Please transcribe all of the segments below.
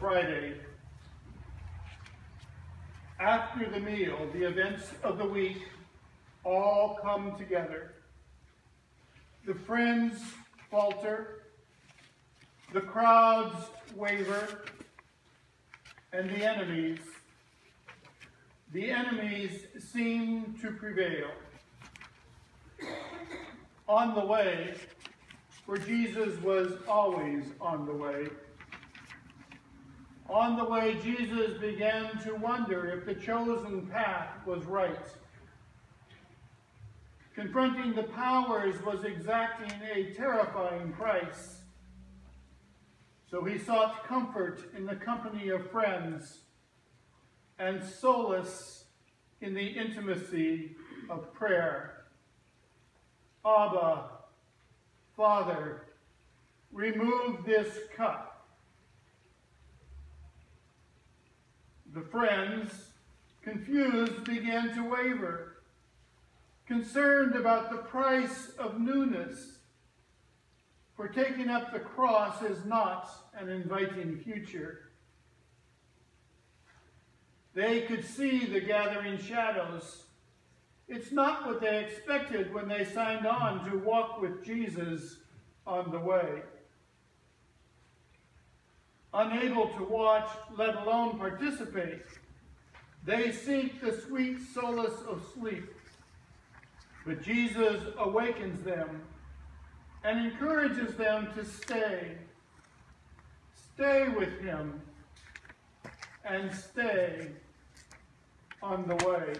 Friday. After the meal, the events of the week all come together. The friends falter, the crowds waver, and the enemies seem to prevail. On the way, for Jesus was always on the way. On the way, Jesus began to wonder if the chosen path was right. Confronting the powers was exacting a terrifying price. So he sought comfort in the company of friends and solace in the intimacy of prayer. Abba, Father, remove this cup. The friends, confused, began to waver, concerned about the price of newness, for taking up the cross is not an inviting future. They could see the gathering shadows. It's not what they expected when they signed on to walk with Jesus on the way. Unable to watch, let alone participate, they seek the sweet solace of sleep. But Jesus awakens them and encourages them to stay. Stay with him and stay on the way.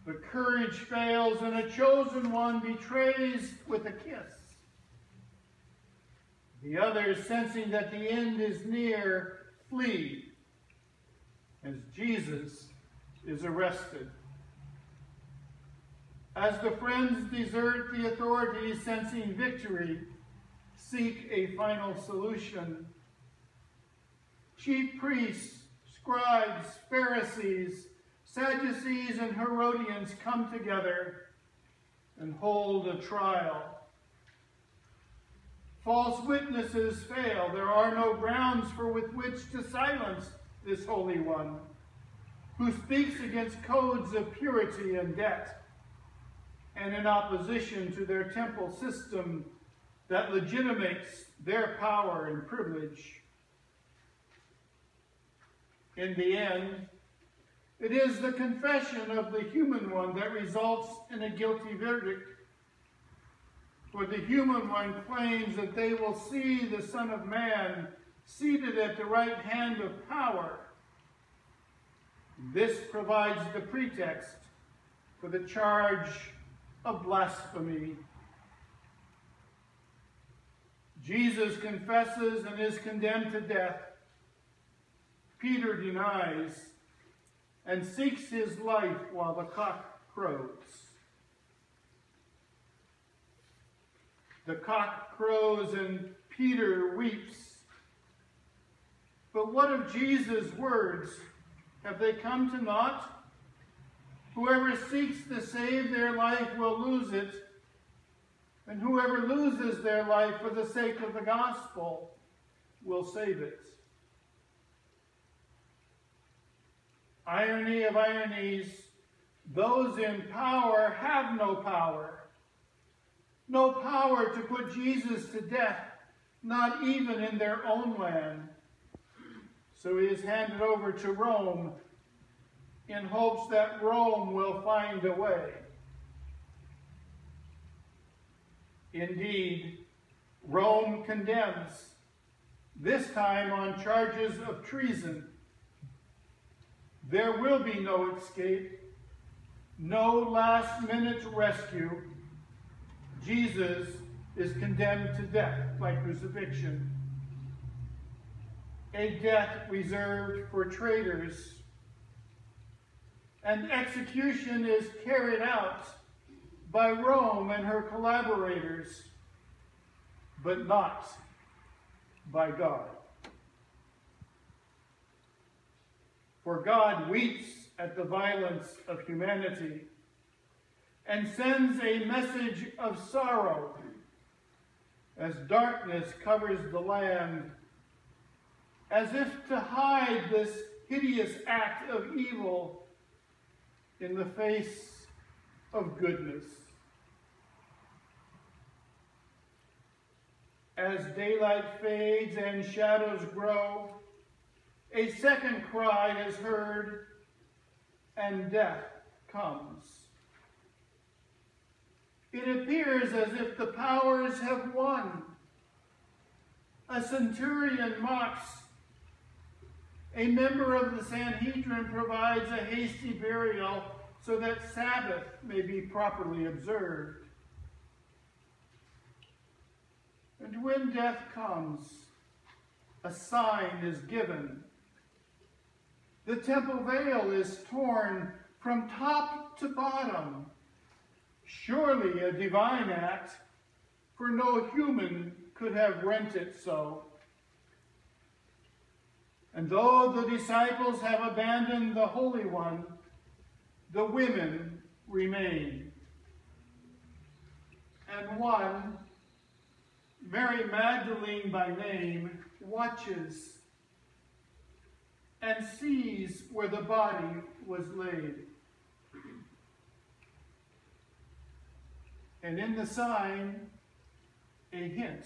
The courage fails and a chosen one betrays with a kiss. The others, sensing that the end is near, flee as Jesus is arrested. As the friends desert the authorities, sensing victory, seek a final solution. Chief priests, scribes, Pharisees, Sadducees, and Herodians come together and hold a trial. False witnesses fail. There are no grounds with which to silence this Holy One, who speaks against codes of purity and debt, and in opposition to their temple system that legitimates their power and privilege. In the end, it is the confession of the human one that results in a guilty verdict. For the human one claims that they will see the Son of Man seated at the right hand of power. This provides the pretext for the charge of blasphemy. Jesus confesses and is condemned to death. Peter denies and seeks his life while the cock crows. The cock crows and Peter weeps. But what of Jesus' words? Have they come to naught? Whoever seeks to save their life will lose it, and whoever loses their life for the sake of the gospel will save it. Irony of ironies, those in power have no power. No power to put Jesus to death, not even in their own land. So he is handed over to Rome in hopes that Rome will find a way. Indeed, Rome condemns, this time on charges of treason. There will be no escape, no last-minute rescue. Jesus is condemned to death by crucifixion, a death reserved for traitors. And execution is carried out by Rome and her collaborators, but not by God. For God weeps at the violence of humanity and sends a message of sorrow as darkness covers the land, as if to hide this hideous act of evil in the face of goodness. As daylight fades and shadows grow, a second cry is heard, and death comes. It appears as if the powers have won. A centurion mocks. A member of the Sanhedrin provides a hasty burial so that Sabbath may be properly observed. And when death comes, a sign is given. The temple veil is torn from top to bottom. Surely a divine act, for no human could have rent it so. And though the disciples have abandoned the Holy One, the women remain. And one, Mary Magdalene by name, watches and sees where the body was laid. And in the sign, a hint.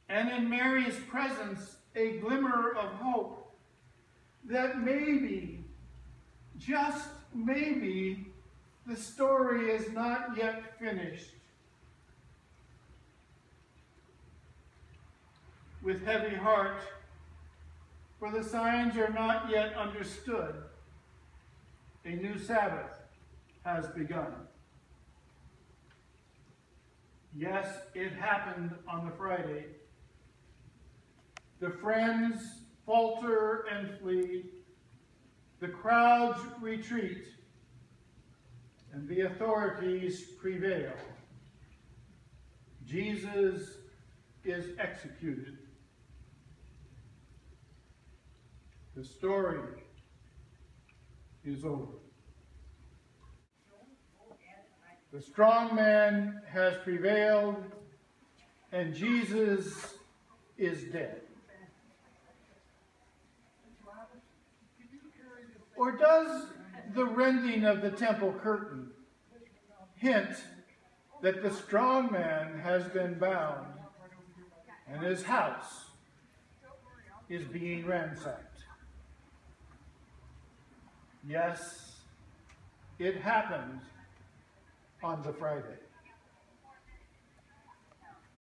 And in Mary's presence, a glimmer of hope that maybe, just maybe, the story is not yet finished. With heavy heart, for the signs are not yet understood, a new Sabbath has begun. Yes, it happened on the Friday. The friends falter and flee. The crowds retreat. And the authorities prevail. Jesus is executed. The story is over. The strong man has prevailed, and Jesus is dead. Or does the rending of the temple curtain hint that the strong man has been bound and his house is being ransacked? Yes, it happened on the Friday.